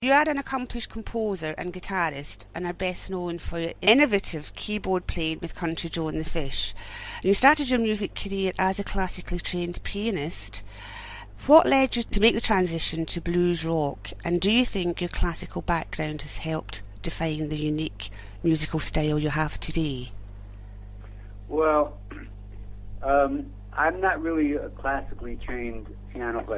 You are an accomplished composer and guitarist and are best known for your innovative keyboard playing with Country Joe and the Fish. And you started your music career as a classically trained pianist. What led you to make the transition to blues rock, and do you think your classical background has helped define the unique musical style you have today? Well, I'm not really a classically trained pianist.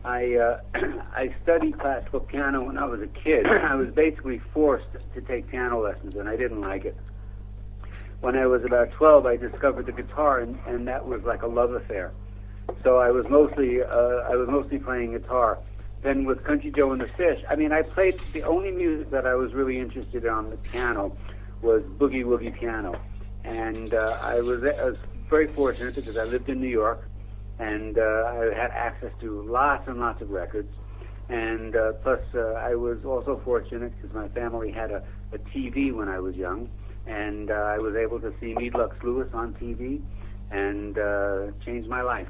I studied classical piano when I was a kid. I was basically forced to take piano lessons, and I didn't like it. When I was about 12, I discovered the guitar, and that was like a love affair. So I was mostly playing guitar. Then with Country Joe and the Fish, I played the only music that I was really interested in on the piano was boogie woogie piano, and I was very fortunate because I lived in New York. And I had access to lots and lots of records. And plus, I was also fortunate because my family had a TV when I was young. And I was able to see Mead Lux Lewis on TV and change my life.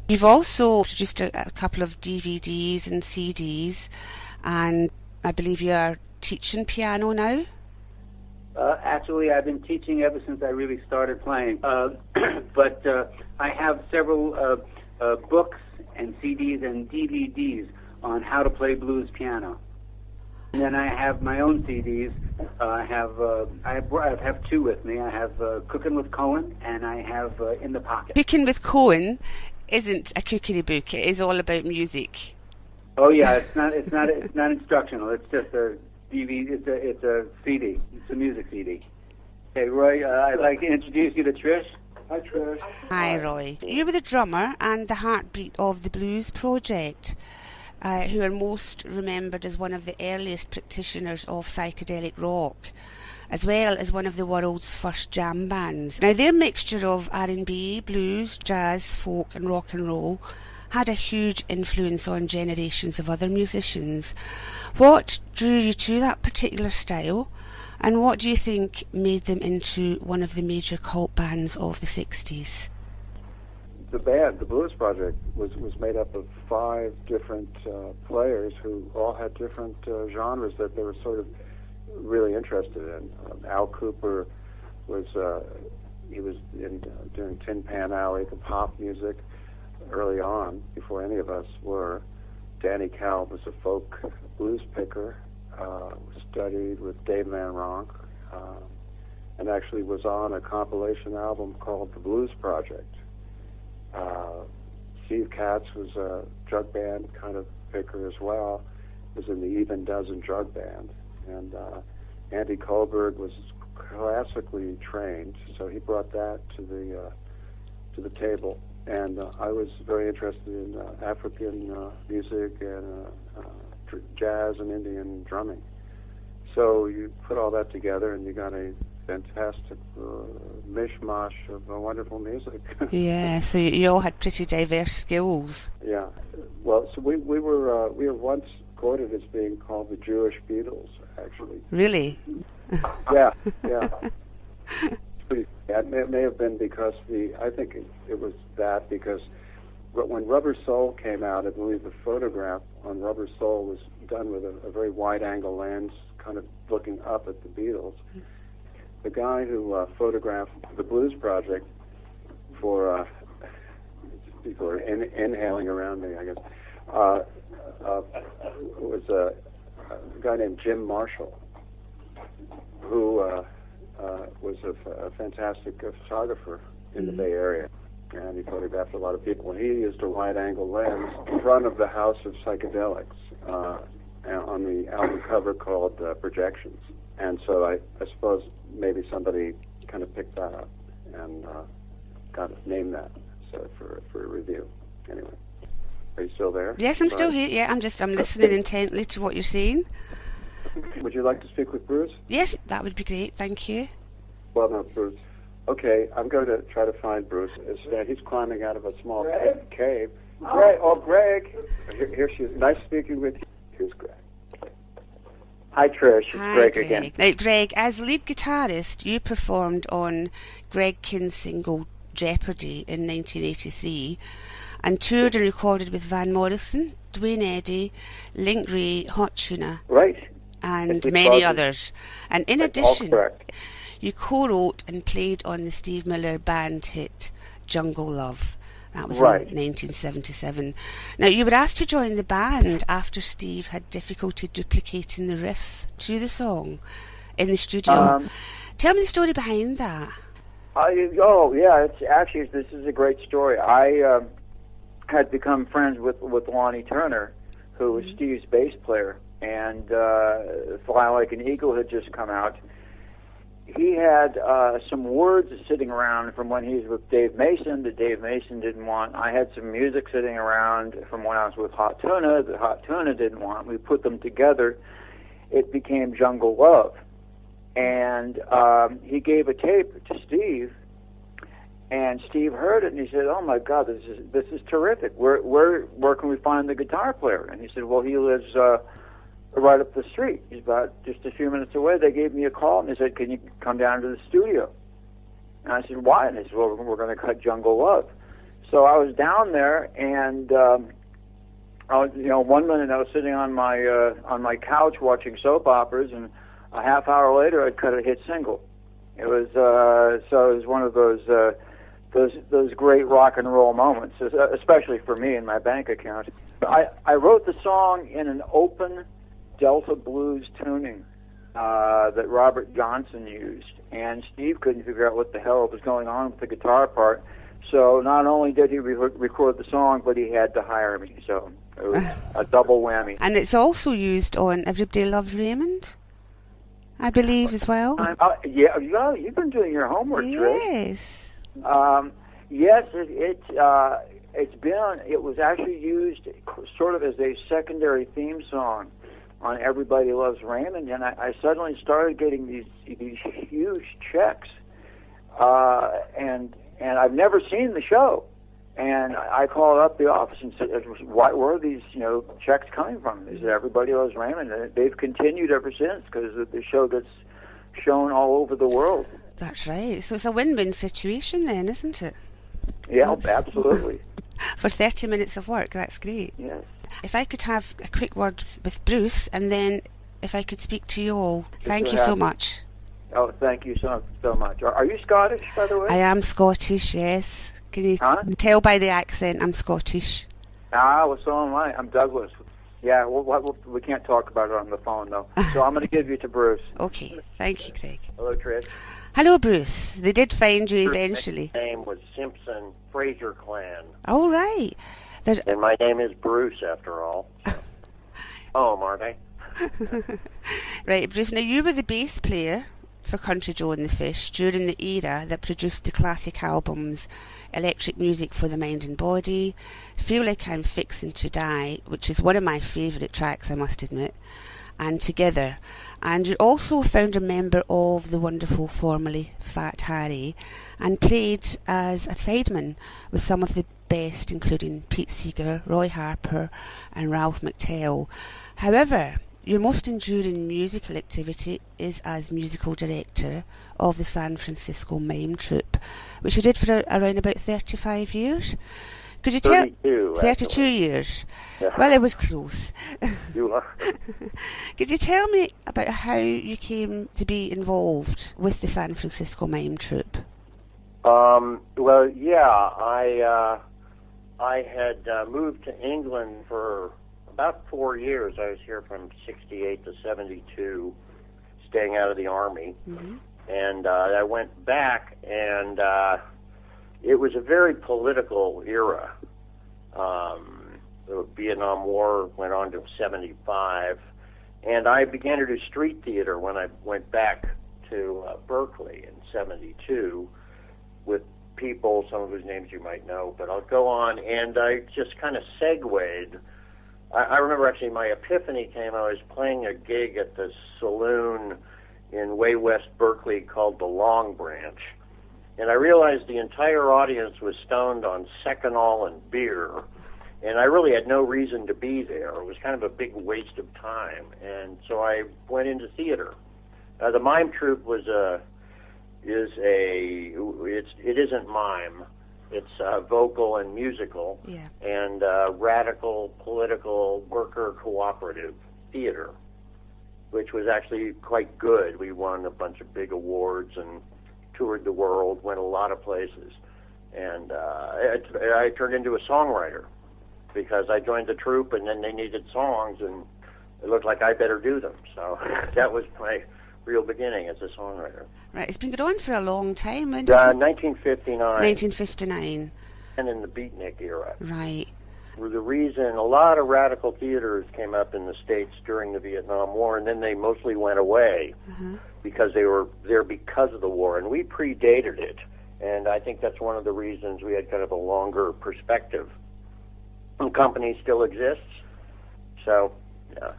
You've also produced a couple of DVDs and CDs. And I believe you are teaching piano now? Actually, I've been teaching ever since I really started playing. But I have several books and CDs and DVDs on how to play blues piano. And then I have my own CDs. I have two with me. I have Cooking with Cohen, and I have In the Pocket. Cooking with Cohen isn't a cookery book. It is all about music. Oh yeah, it's not instructional. It's just a DVD. It's a CD. It's a music CD. Hey Roy, I'd like to introduce you to Trish. Hi Trish. Hi Roy. You were the drummer and the heartbeat of the Blues Project, who are most remembered as one of the earliest practitioners of psychedelic rock, as well as one of the world's first jam bands. Now their mixture of R&B, blues, jazz, folk and rock and roll had a huge influence on generations of other musicians. What drew you to that particular style, and what do you think made them into one of the major cult bands of the 60s? The band, the Blues Project, was made up of 5 different players who all had different genres that they were sort of really interested in. Al Cooper was doing Tin Pan Alley, the pop music, early on, before any of us were. Danny Cowell was a folk blues picker, studied with Dave Van Ronk, and actually was on a compilation album called The Blues Project. Steve Katz was a drug band kind of picker as well, was in the Even Dozen drug band. And Andy Kohlberg was classically trained, so he brought that to the table. And I was very interested in African music and jazz and Indian drumming. So you put all that together and you got a fantastic mishmash of wonderful music. Yeah, so you all had pretty diverse skills. Yeah. Well, so we were once quoted as being called the Jewish Beatles, actually. Really? Yeah. It may have been because I think it was that because when Rubber Soul came out, I believe the photograph on Rubber Soul was done with a very wide-angle lens, kind of looking up at the Beatles. The guy who photographed the Blues Project for people are inhaling around me, I guess, was a guy named Jim Marshall, who was a fantastic photographer in the Bay Area, and he photographed a lot of people. And he used a wide-angle lens in front of the House of Psychedelics on the album cover called Projections. And so I suppose maybe somebody kind of picked that up and kind of named that for a review. Anyway, are you still there? Yes, I'm still here. Yeah, I'm listening intently to what you're saying. Would you like to speak with Bruce? Yes, that would be great. Thank you. Well, no, Bruce. Okay, I'm going to try to find Bruce. He's climbing out of a small cave. Greg. Here she is. Nice speaking with you. Here's Greg. Hi, Trish. It's Greg again. Now, Greg, as lead guitarist, you performed on Greg Kinn's single Jeopardy in 1983 and toured and recorded with Van Morrison, Dwayne Eddy, Link Ray, Hot Tuna, Right. and Steve many Crosby. others. And in That's all addition, correct. you co-wrote and played on the Steve Miller Band hit Jungle Love. That was Right. in 1977. Now, you were asked to join the band after Steve had difficulty duplicating the riff to the song in the studio. Tell me the story behind that. This is a great story. I had become friends with Lonnie Turner, who was Steve's bass player, and Fly Like an Eagle had just come out. He had some words sitting around from when he was with Dave Mason that Dave Mason didn't want. I had some music sitting around from when I was with Hot Tuna that Hot Tuna didn't want. We put them together. It became Jungle Love. And he gave a tape to Steve, and Steve heard it, and he said, "Oh my God, this is terrific. Where can we find the guitar player?" And he said, "Well, he lives right up the street. He's about just a few minutes away." They gave me a call, and they said, "Can you come down to the studio?" And I said, "Why?" And they said, "Well, we're going to cut Jungle Love." So I was down there, and I was, one minute I was sitting on my couch watching soap operas, and a half hour later I'd cut a hit single. It was so it was one of those great rock and roll moments, especially for me in my bank account. I wrote the song in an open Delta blues tuning that Robert Johnson used, and Steve couldn't figure out what the hell was going on with the guitar part. So not only did he record the song, but he had to hire me. So it was a double whammy. And it's also used on Everybody Loves Raymond, I believe, as well. You've been doing your homework, Yes. Trish. Yes, it was actually used sort of as a secondary theme song on Everybody Loves Raymond, and I suddenly started getting these huge checks, and I've never seen the show, and I called up the office and said, "Where are these checks coming from?" They said, "Everybody Loves Raymond," and they've continued ever since because the show gets shown all over the world. That's right. So it's a win-win situation then, isn't it? Yeah, absolutely. For 30 minutes of work, that's great. Yes. If I could have a quick word with Bruce, and then if I could speak to you all. Thank you so much. Oh, thank you so much. Are you Scottish, by the way? I am Scottish, yes. Can you tell by the accent I'm Scottish? Well, so am I. I'm Douglas. Yeah, we can't talk about it on the phone, though. So I'm going to give you to Bruce. Okay. Thank you, Greg. Hello, Trish. Hello, Bruce. They did find you eventually. My name was Simpson Fraser Clan. Oh, right. And my name is Bruce, after all. So. Home, aren't I? Right, Bruce. Now, you were the bass player for Country Joe and the Fish during the era that produced the classic albums Electric Music for the Mind and Body, Feel Like I'm Fixing to Die, which is one of my favourite tracks, I must admit, and Together. And you're also founder member of the wonderful formerly Fat Harry, and played as a sideman with some of the best, including Pete Seeger, Roy Harper and Ralph McTell. However, your most enduring musical activity is as musical director of the San Francisco Mime Troupe, which you did for around about 35 years. Could you 32, 32 years. Yeah. Well, it was close. You are. Could you tell me about how you came to be involved with the San Francisco Mime Troupe? Well, yeah, I had moved to England for about 4 years. I was here from 68 to 72, staying out of the Army. Mm-hmm. And I went back, and it was a very political era. The Vietnam War went on to 75, and I began to do street theater when I went back to Berkeley in 72 with people, some of whose names you might know, but I'll go on, and I just kind of segued. I remember actually my epiphany came. I was playing a gig at the saloon in way West Berkeley called the Long Branch, and I realized the entire audience was stoned on Seconal and beer, and I really had no reason to be there. It was kind of a big waste of time, and so I went into theater. The Mime Troupe it isn't mime. It's vocal and musical, and radical political worker cooperative theater, which was actually quite good. We won a bunch of big awards and toured the world, went a lot of places. And I turned into a songwriter because I joined the troupe, and then they needed songs, and it looked like I better do them. So that was my real beginning as a songwriter. Right, it's been going on for a long time. 1959. 1959. And in the beatnik era. Right. The reason a lot of radical theaters came up in the States during the Vietnam War, and then they mostly went away because they were there because of the war, and we predated it. And I think that's one of the reasons we had kind of a longer perspective. The company still exists, so, yeah.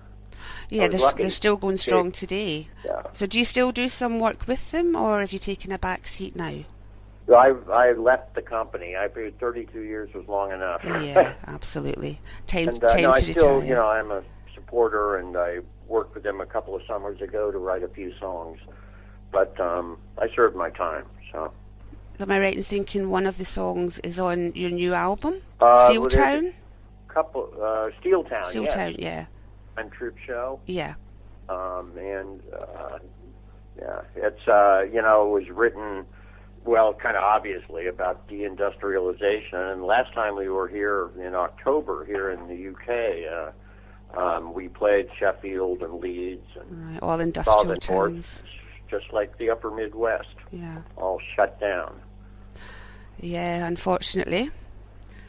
Yeah, they're still going strong today. Yeah. So do you still do some work with them, or have you taken a back seat now? I left the company. I figured 32 years was long enough. Yeah, absolutely. Time no, to I still, retire. I'm a supporter, and I worked with them a couple of summers ago to write a few songs. But I served my time, so. Am I right in thinking one of the songs is on your new album, Well, Steeltown? Steeltown, Steeltown, yeah. And Troop Show. Yeah. It's it was written, well, kind of obviously about deindustrialization. And last time we were here in October here in the UK, we played Sheffield and Leeds and all industrial towns, ports, just like the Upper Midwest. Yeah. All shut down. Yeah, unfortunately.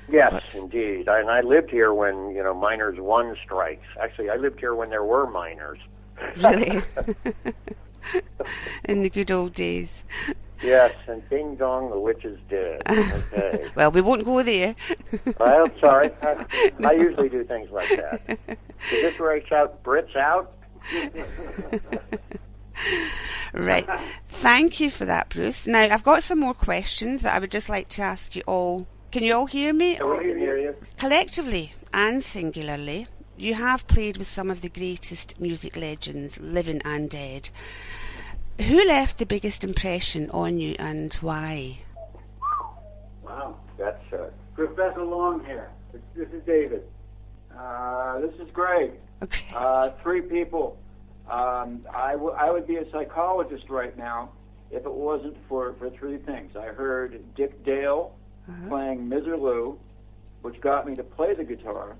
Yes, indeed. And I lived here when, miners won strikes. Actually, I lived here when there were miners. Really? In the good old days. Yes, and ding dong, the witch is dead. Okay. Well, we won't go there. Well, sorry. I usually do things like that. Is this where I shout Brits out? Right. Thank you for that, Bruce. Now, I've got some more questions that I would just like to ask you all. Can you all hear me? Yeah, we can hear you. Collectively and singularly, you have played with some of the greatest music legends, living and dead. Who left the biggest impression on you and why? Wow, that's Professor Longhair. This is David. This is Greg. Okay. 3 people. I would be a psychologist right now if it wasn't for 3 things. I heard Dick Dale playing Miserlou, which got me to play the guitar.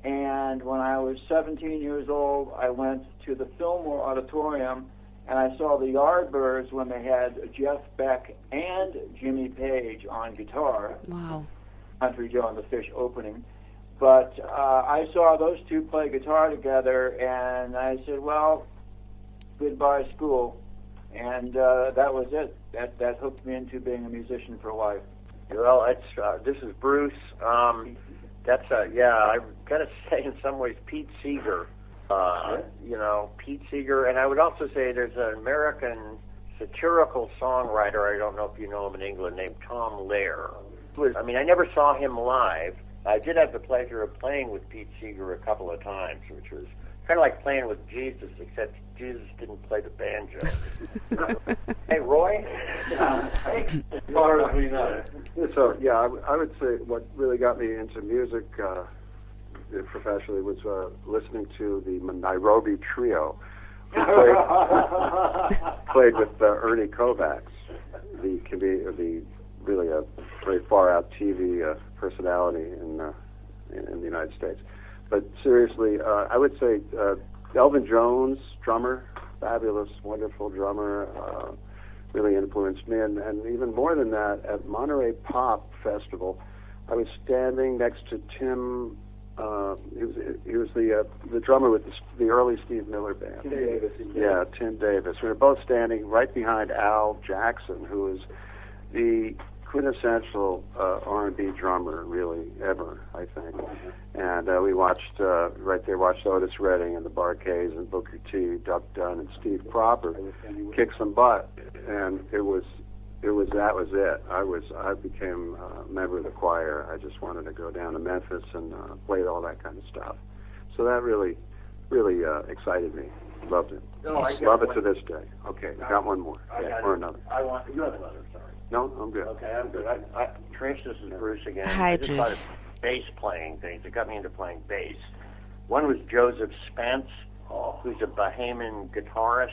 And when I was 17 years old, I went to the Fillmore Auditorium, and I saw the Yardbirds when they had Jeff Beck and Jimmy Page on guitar. Wow. Country Joe and the Fish opening. But I saw those 2 play guitar together, and I said, well, goodbye school. And that was it. That hooked me into being a musician for life. Well, this is Bruce. I've got to say in some ways Pete Seeger. Pete Seeger. And I would also say there's an American satirical songwriter, I don't know if you know him in England, named Tom Lehrer. I never saw him live. I did have the pleasure of playing with Pete Seeger a couple of times, which was kind of like playing with Jesus, except Jesus didn't play the banjo. Hey, Roy? As far as we know. So, I would say what really got me into music professionally was listening to the Nairobi Trio, who played with Ernie Kovacs, the really a very far-out TV personality in the United States. But seriously, I would say Elvin Jones, drummer, fabulous, wonderful drummer, really influenced me. And even more than that, at Monterey Pop Festival, I was standing next to Tim. He was the drummer with the early Steve Miller Band. Tim Davis. Yeah, Tim Davis. We were both standing right behind Al Jackson, who is the quintessential R&B drummer, really, ever, I think. And we watched Otis Redding and the Bar-Kays and Booker T, Duck Dunn, and Steve Cropper kick some butt. And that was it. I became a member of the choir. I just wanted to go down to Memphis and play all that kind of stuff. So that really excited me. Loved it. Love it to this day. Okay, got one more. Or another. You have another, sorry. No, I'm good. Okay, I'm good. Trish, this is Bruce again. Hi, I just Bruce. thought of bass playing things. It got me into playing bass. One was Joseph Spence, who's a Bahamian guitarist,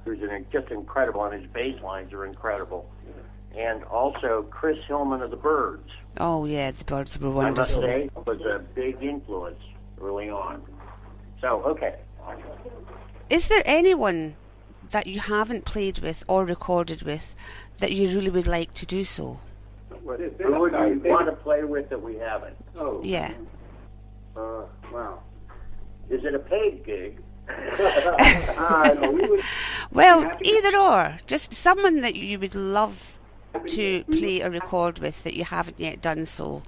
who's just incredible, and his bass lines are incredible. And also Chris Hillman of the Byrds. Oh, yeah, the Birds were I must wonderful. say, was a big influence early on. So, okay. Is there anyone that you haven't played with or recorded with that you really would like to do so? Who would you want to play with that we haven't? Oh. Yeah. Wow. Is it a paid gig? No, we would. Well, either or. Just someone that you would love to play or record with that you haven't yet done so.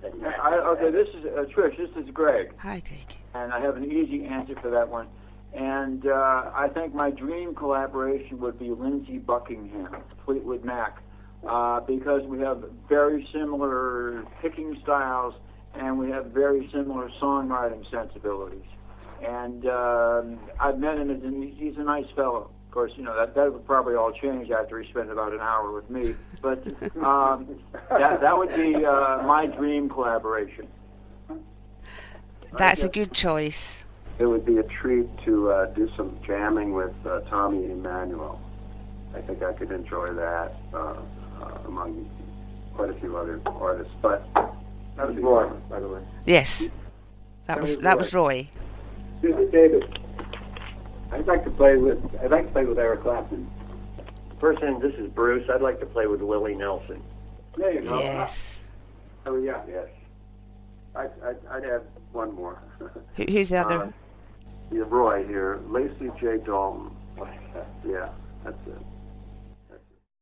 Okay, this is Trish. This is Greg, Hi, Greg. and I have an easy answer for that one. And I think my dream collaboration would be Lindsey Buckingham, Fleetwood Mac, because we have very similar picking styles and we have very similar songwriting sensibilities. And I've met him, and he's a nice fellow. Of course, you know, that would probably all change after he spent about an hour with me. But that would be my dream collaboration. That's a good choice. It would be a treat to do some jamming with Tommy Emmanuel. I think I could enjoy that among quite a few other artists. But that was Roy, by the way. Yes. That was Roy. This is David. I'd like to play with Eric Clapton. This is Bruce. I'd like to play with Willie Nelson. There you go. Yes. Oh yeah, yes. I'd add one more. Who's the other? Yeah, Roy here. Lacey J. Dalton. Yeah, that's it.